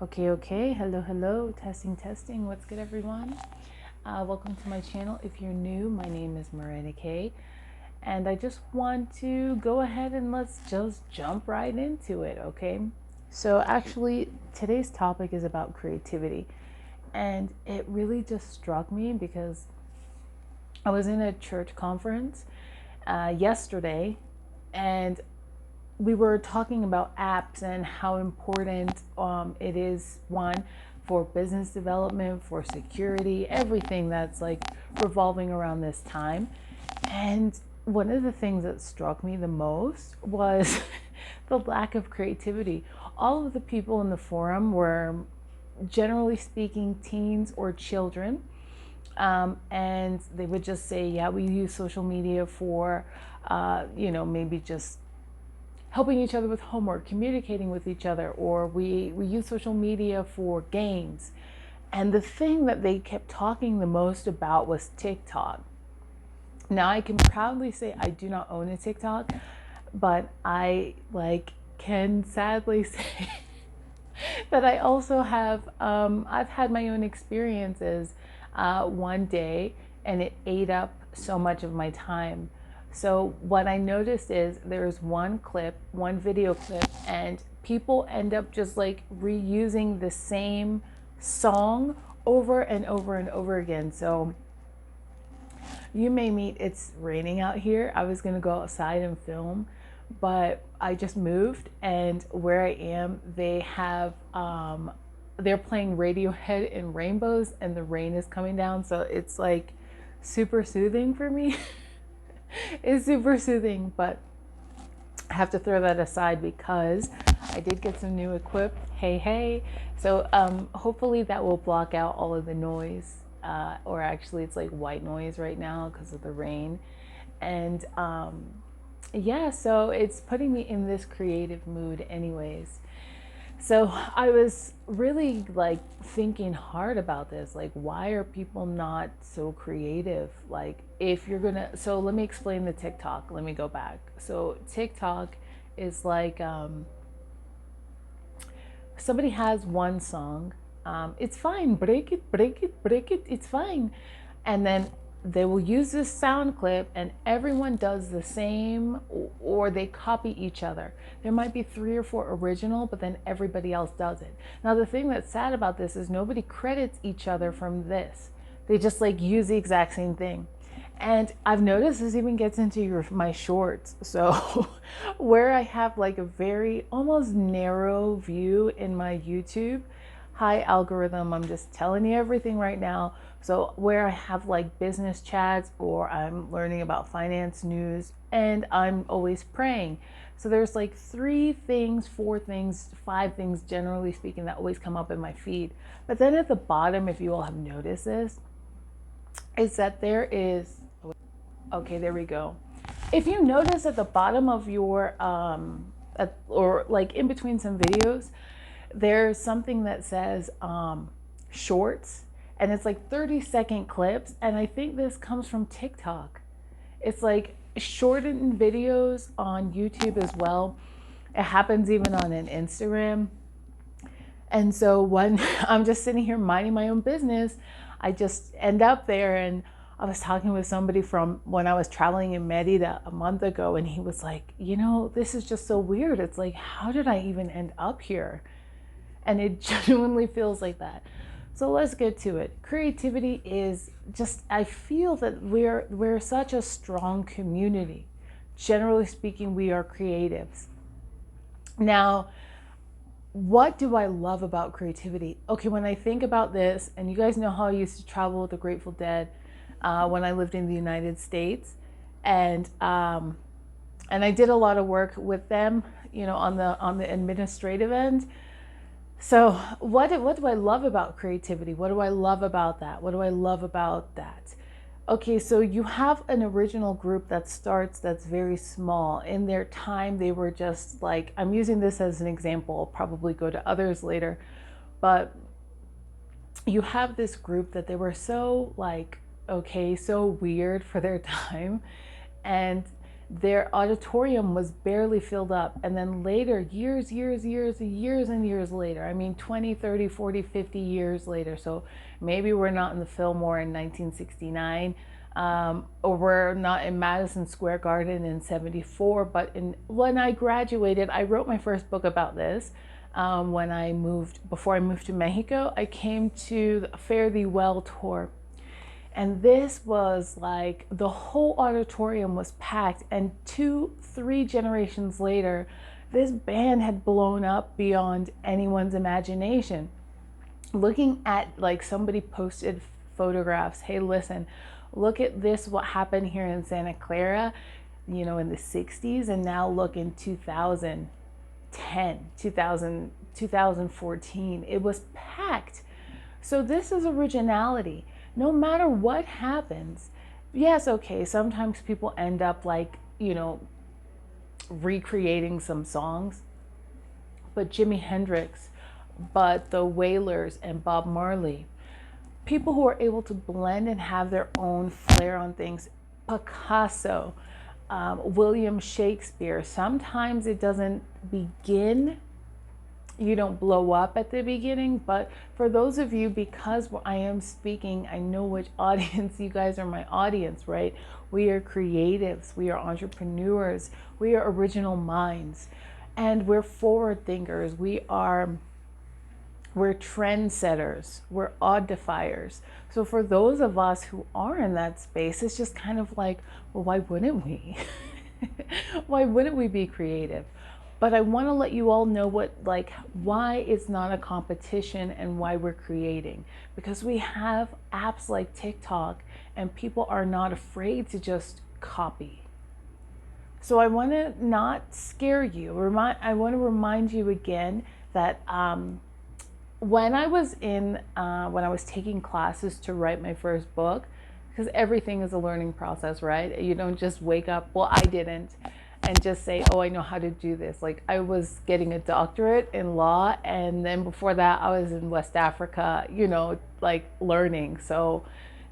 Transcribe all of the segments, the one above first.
Okay. Hello. Testing. What's good, everyone? Welcome to my channel. If you're new, my name is Miranda Kay, and I just want to go ahead and let's just jump right into it, okay? So, actually, today's topic is about creativity, and it really just struck me because I was in a church conference yesterday, and we were talking about apps and how important it is, one, for business development, for security, everything that's like revolving around this time. And one of the things that struck me the most was the lack of creativity. All of the people in the forum were, generally speaking, teens or children. And they would just say, yeah, we use social media for, maybe just helping each other with homework, communicating with each other, or we use social media for games. And the thing that they kept talking the most about was TikTok. Now I can proudly say I do not own a TikTok, but I can sadly say that I also have I've had my own experiences one day, and it ate up so much of my time. So what I noticed is there's one video clip, and people end up just like reusing the same song over and over and over again. So you may meet, it's raining out here. I was gonna go outside and film, but I just moved, and where I am, they have they're playing Radiohead in rainbows, and the rain is coming down, so it's like super soothing for me. It's super soothing, but I have to throw that aside because I did get some new equip. Hey. So hopefully that will block out all of the noise. Or actually, it's like white noise right now because of the rain. And yeah, so it's putting me in this creative mood, anyways. So I was really like thinking hard about this. Like, why are people not so creative? Like, if you're gonna, so let me explain the TikTok. Let me go back. So TikTok is like somebody has one song. It's fine. Break it. It's fine. And then they will use this sound clip, and everyone does the same, or they copy each other. There might be 3 or 4 original, but then everybody else does it. Now the thing that's sad about this is nobody credits each other from this. They just like use the exact same thing. And I've noticed this even gets into my shorts. So where I have like a very almost narrow view in my YouTube, hi algorithm, I'm just telling you everything right now. So where I have like business chats, or I'm learning about finance news, and I'm always praying. So there's like 3 things, 4 things, 5 things, generally speaking, that always come up in my feed. But then at the bottom, if you all have noticed this, is that there is, okay, there we go. If you notice at the bottom of your, or like in between some videos, there's something that says shorts, and it's like 30-second clips. And I think this comes from TikTok. It's like shortened videos on YouTube as well. It happens even on an Instagram. And so when I'm just sitting here minding my own business, I just end up there. And I was talking with somebody from when I was traveling in Merida a month ago, and he was like, this is just so weird. It's like, how did I even end up here? And it genuinely feels like that. So let's get to it. Creativity is just, I feel that we're such a strong community. Generally speaking, we are creatives. Now, what do I love about creativity? Okay, when I think about this, and you guys know how I used to travel with the Grateful Dead when I lived in the United States, and I did a lot of work with them, on the administrative end. So what do I love about creativity? What do I love about that? What do I love about that? Okay, so you have an original group that starts, that's very small. In their time, they were just like, I'm using this as an example, I'll probably go to others later, but you have this group that they were so like, okay, so weird for their time. And their auditorium was barely filled up. And then later, years and years later, I mean 20, 30, 40, 50 years later, so maybe we're not in the Fillmore in 1969, or we're not in Madison Square Garden in 74, but when I graduated, I wrote my first book about this. Before I moved to Mexico, I came to the Fare Thee Well tour. And this was like, the whole auditorium was packed. And 2-3 generations later, this band had blown up beyond anyone's imagination. Looking at, like, somebody posted photographs. Hey, listen, look at this, what happened here in Santa Clara, in the 60s. And now look in 2014, it was packed. So this is originality. No matter what happens, yes, okay, sometimes people end up like, recreating some songs, but Jimi Hendrix, but the Wailers and Bob Marley, people who are able to blend and have their own flair on things, Picasso, William Shakespeare, sometimes it doesn't begin, you don't blow up at the beginning, but for those of you, because I am speaking, I know which audience, you guys are my audience, right? We are creatives, we are entrepreneurs, we are original minds, and we're forward thinkers, we're trendsetters, we're audifiers. So for those of us who are in that space, it's just kind of like, well, why wouldn't we? Why wouldn't we be creative? But I want to let you all know why it's not a competition and why we're creating. Because we have apps like TikTok and people are not afraid to just copy. So I want to not scare you. I want to remind you again that when I was taking classes to write my first book, because everything is a learning process, right? You don't just wake up, well, I didn't, and just say, oh, I know how to do this. Like, I was getting a doctorate in law, and then before that I was in West Africa, learning. So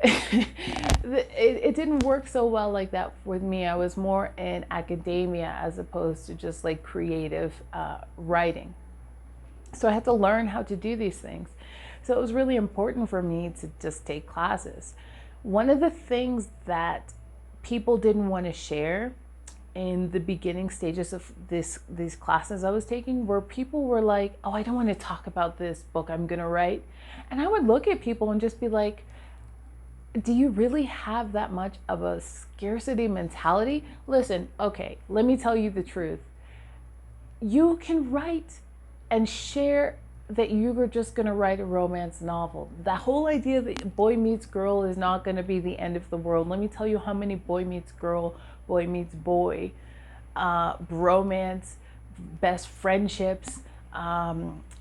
it didn't work so well like that with me. I was more in academia as opposed to just like creative writing. So I had to learn how to do these things. So it was really important for me to just take classes. One of the things that people didn't want to share in the beginning stages of these classes I was taking, where people were like, oh, I don't want to talk about this book I'm going to write. And I would look at people and just be like, do you really have that much of a scarcity mentality? Listen, okay, let me tell you the truth. You can write and share that you were just going to write a romance novel. The whole idea that boy meets girl is not going to be the end of the world. Let me tell you how many boy meets girl, boy meets boy, bromance, best friendships,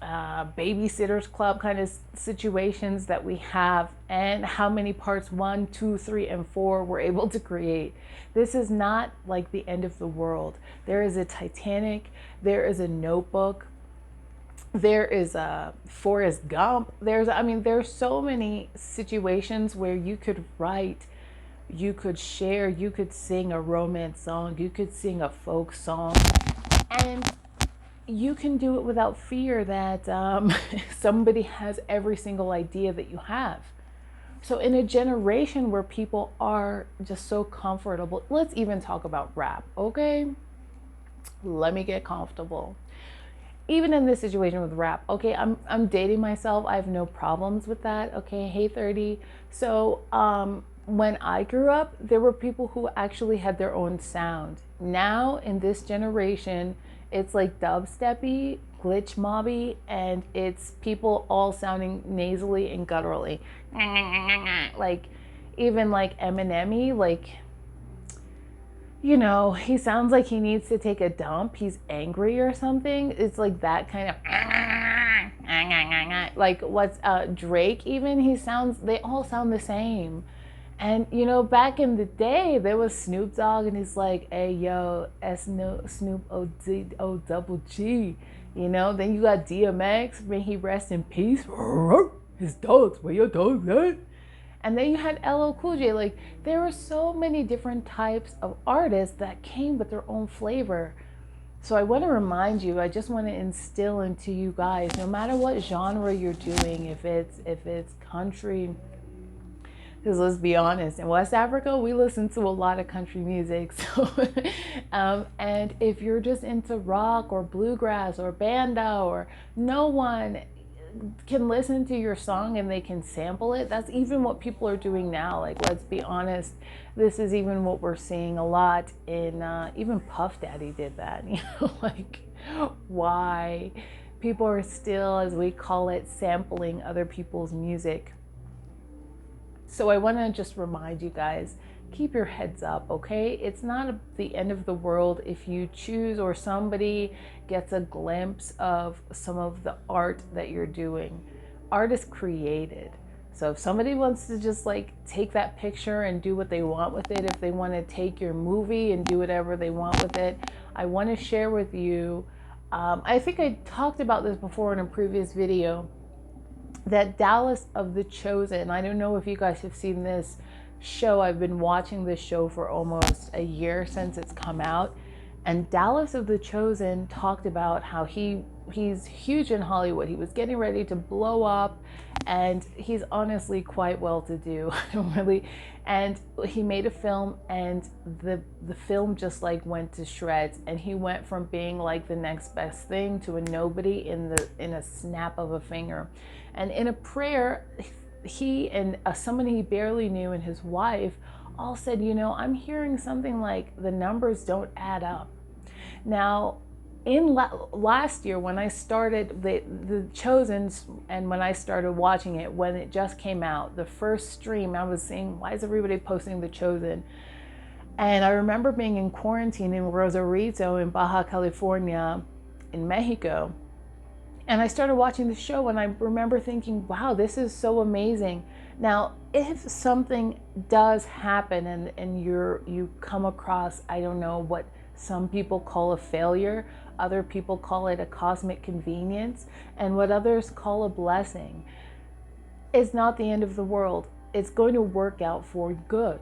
babysitters club kind of situations that we have, and how many parts 1, 2, 3, and 4 we're able to create. This is not like the end of the world. There is a Titanic, there is a Notebook, there is a Forrest Gump. There's so many situations where you could write, you could share, you could sing a romance song, you could sing a folk song, and you can do it without fear that somebody has every single idea that you have. So in a generation where people are just so comfortable, let's even talk about rap, okay? Let me get comfortable. Even in this situation with rap, okay, I'm dating myself. I have no problems with that, okay? Hey, 30. So when I grew up, there were people who actually had their own sound. Now in this generation, it's like dubsteppy, glitch mobby, and it's people all sounding nasally and gutturally. Like, even like Eminem-y, like, he sounds like he needs to take a dump. He's angry or something. It's like that kind of, like what's Drake even, they all sound the same. And back in the day, there was Snoop Dogg, and he's like, hey, yo, Snoop O double G. Then you got DMX, may he rest in peace. His dogs, where your dogs at? And then you had LL Cool J. Like, there were so many different types of artists that came with their own flavor. So I want to remind you, I just want to instill into you guys, no matter what genre you're doing, if it's country, because let's be honest, in West Africa, we listen to a lot of country music. So, and if you're just into rock or bluegrass or banda, or no one can listen to your song and they can sample it. That's even what people are doing now. Like, let's be honest, this is even what we're seeing a lot in, even Puff Daddy did that, like, why people are still, as we call it, sampling other people's music. So I want to just remind you guys, keep your heads up, okay? It's not the end of the world if you choose, or somebody gets a glimpse of some of the art that you're doing. Art is created. So if somebody wants to just like take that picture and do what they want with it, if they want to take your movie and do whatever they want with it, I want to share with you, I think I talked about this before in a previous video, that Dallas of the Chosen, I don't know if you guys have seen this show. I've been watching this show for almost a year since it's come out. And Dallas of the Chosen talked about how he's huge in Hollywood. He was getting ready to blow up, and he's honestly quite well to do, really. And he made a film, and the film just like went to shreds, and he went from being like the next best thing to a nobody in a snap of a finger. And in a prayer, he and somebody he barely knew and his wife all said, I'm hearing something like the numbers don't add up. Now, in last year, when I started the Chosen, and when I started watching it, when it just came out, the first stream, I was saying, why is everybody posting the Chosen? And I remember being in quarantine in Rosarito in Baja California in Mexico. And I started watching the show, and I remember thinking, wow, this is so amazing. Now, if something does happen and you come across, I don't know, what some people call a failure, other people call it a cosmic convenience, and what others call a blessing, it's not the end of the world. It's going to work out for good.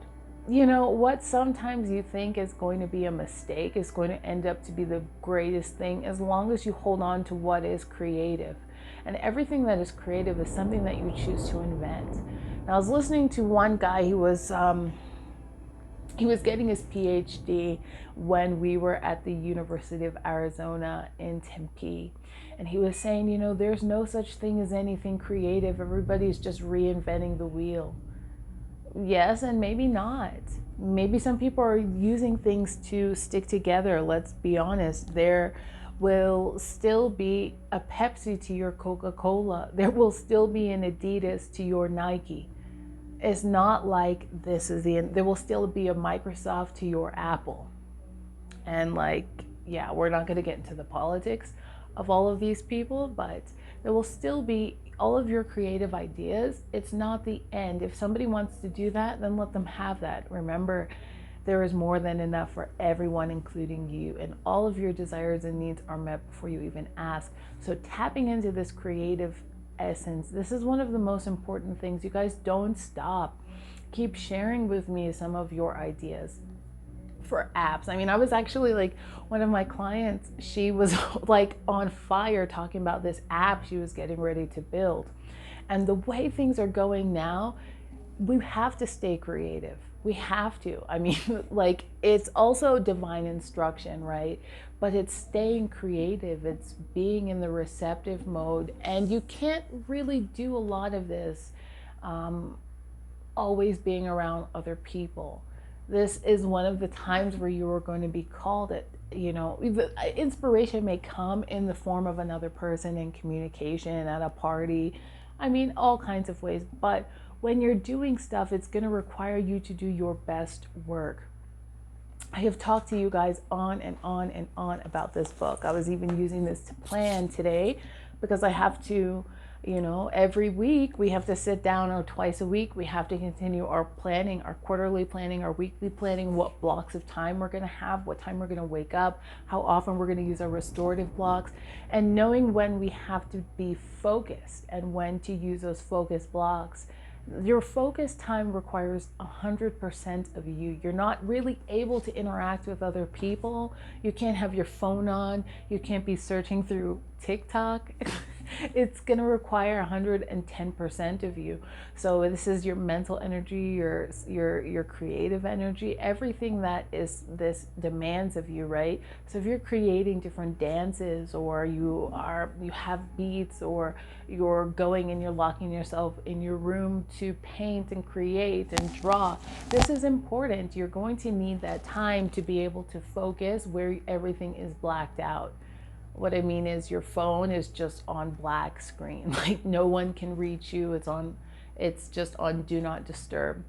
What sometimes you think is going to be a mistake is going to end up to be the greatest thing, as long as you hold on to what is creative. And everything that is creative is something that you choose to invent. Now, I was listening to one guy who was getting his PhD when we were at the University of Arizona in Tempe. And he was saying, there's no such thing as anything creative. Everybody's just reinventing the wheel. Yes, and maybe not. Maybe some people are using things to stick together. Let's be honest. There will still be a Pepsi to your Coca-Cola. There will still be an Adidas to your Nike. It's not like this is the end. There will still be a Microsoft to your Apple. And we're not going to get into the politics of all of these people, but there will still be all of your creative ideas. It's not the end. If somebody wants to do that, then let them have that. Remember, there is more than enough for everyone, including you, and all of your desires and needs are met before you even ask. So tapping into this creative essence, this is one of the most important things. You guys, don't stop. Keep sharing with me some of your ideas for apps. I mean, I was actually one of my clients, she was on fire talking about this app she was getting ready to build. And the way things are going now, we have to stay creative. We have to. I mean, it's also divine instruction, right? But it's staying creative. It's being in the receptive mode. And you can't really do a lot of this always being around other people. This is one of the times where you are going to be called it. Inspiration may come in the form of another person in communication, at a party. I mean, all kinds of ways. But when you're doing stuff, it's going to require you to do your best work. I have talked to you guys on and on and on about this book. I was even using this to plan today, because I have to, every week we have to sit down, or twice a week we have to continue our planning, our quarterly planning, our weekly planning, what blocks of time we're going to have, what time we're going to wake up, how often we're going to use our restorative blocks, and knowing when we have to be focused and when to use those focus blocks. Your focus time requires 100% of you. You're not really able to interact with other people. You can't have your phone on. You can't be searching through TikTok. It's going to require 110% of you. So this is your mental energy, your creative energy, everything that is this demands of you, right? So if you're creating different dances, or you have beats, or you're going and you're locking yourself in your room to paint and create and draw, this is important. You're going to need that time to be able to focus where everything is blacked out. What I mean is your phone is just on black screen. Like no one can reach you. It's just on do not disturb.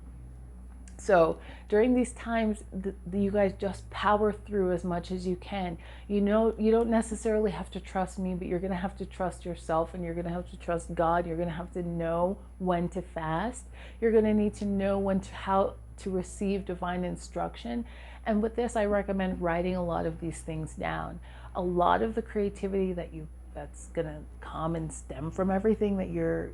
So during these times, you guys just power through as much as you can. You know, you don't necessarily have to trust me, but you're going to have to trust yourself, and you're going to have to trust God. You're going to have to know when to fast. You're going to need to know how to receive divine instruction. And with this, I recommend writing a lot of these things down. A lot of the creativity that's going to come and stem from everything that you're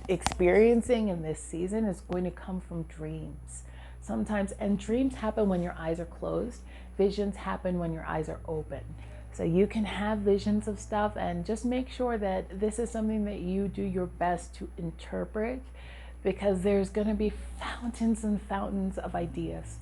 experiencing in this season is going to come from dreams. Sometimes, and dreams happen when your eyes are closed. Visions happen when your eyes are open. So you can have visions of stuff, and just make sure that this is something that you do your best to interpret, because there's going to be fountains and fountains of ideas.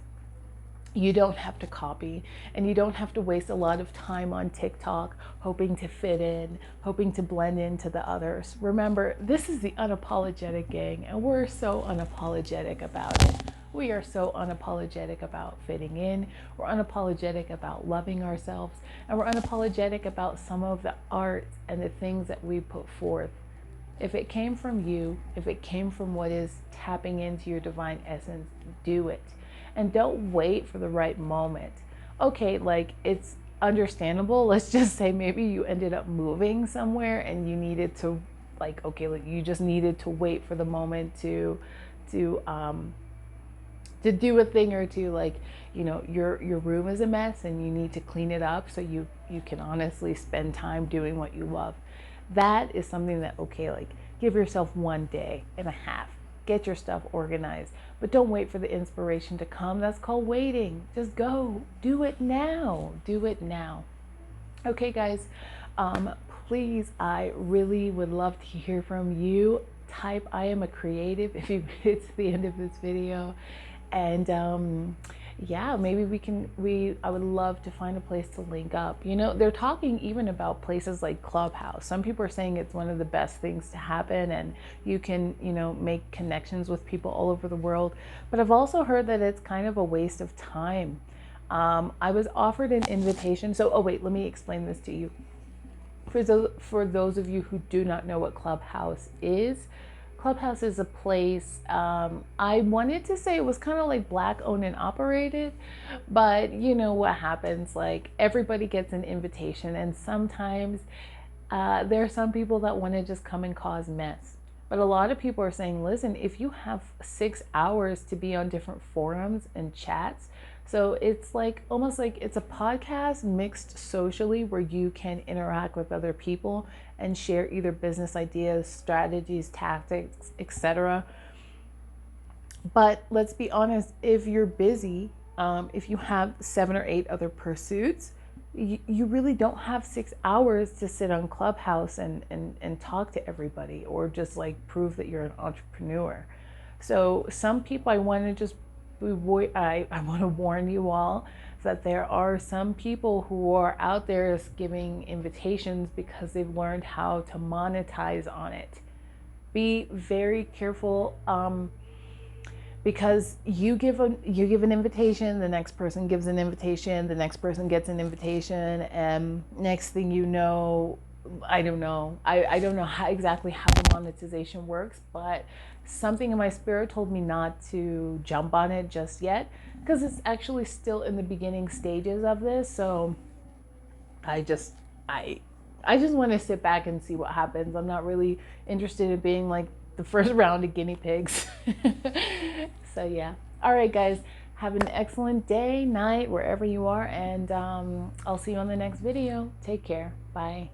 You don't have to copy, and you don't have to waste a lot of time on TikTok hoping to fit in, hoping to blend into the others. Remember, this is the unapologetic gang, and we're so unapologetic about it. We are so unapologetic about fitting in. We're unapologetic about loving ourselves, and we're unapologetic about some of the art and the things that we put forth. If it came from you, if it came from what is tapping into your divine essence, do it. And don't wait for the right moment. Okay, like, it's understandable. Let's just say maybe you ended up moving somewhere and you needed to, like, okay, like you just needed to wait for the moment to do a thing or two. Like, you know, your room is a mess and you need to clean it up so you can honestly spend time doing what you love. That is something that, okay, like, give yourself 1.5 days. Get your stuff organized, but don't wait for the inspiration to come. That's called waiting. Just go. Do it now. Do it now. Okay, guys, please, I really would love to hear from you. Type I am a creative if you get to the end of this video. And yeah, maybe I would love to find a place to link up. You know, they're talking even about places like Clubhouse. Some people are saying it's one of the best things to happen, and you can, you know, make connections with people all over the world. But I've also heard that it's kind of a waste of time. I was offered an invitation. So, oh wait, let me explain this to you. For those of you who do not know what Clubhouse is a place, I wanted to say it was kind of like Black owned and operated, but you know what happens, like everybody gets an invitation, and sometimes there are some people that want to just come and cause mess. But a lot of people are saying, listen, if you have 6 hours to be on different forums and chats, so it's like almost like it's a podcast mixed socially, where you can interact with other people and share either business ideas, strategies, tactics, etc. But let's be honest, if you're busy, if you have 7 or 8 other pursuits, you really don't have 6 hours to sit on Clubhouse and talk to everybody, or just like prove that you're an entrepreneur. So some people, I want to warn you all that there are some people who are out there giving invitations because they've learned how to monetize on it. Be very careful, because you give an invitation, the next person gives an invitation, the next person gets an invitation, and next thing you know, I don't know exactly how the monetization works, but something in my spirit told me not to jump on it just yet, because it's actually still in the beginning stages of this. So I just want to sit back and see what happens. I'm not really interested in being like the first round of guinea pigs. So yeah. All right, guys, have an excellent day, night, wherever you are, and I'll see you on the next video. Take care. Bye.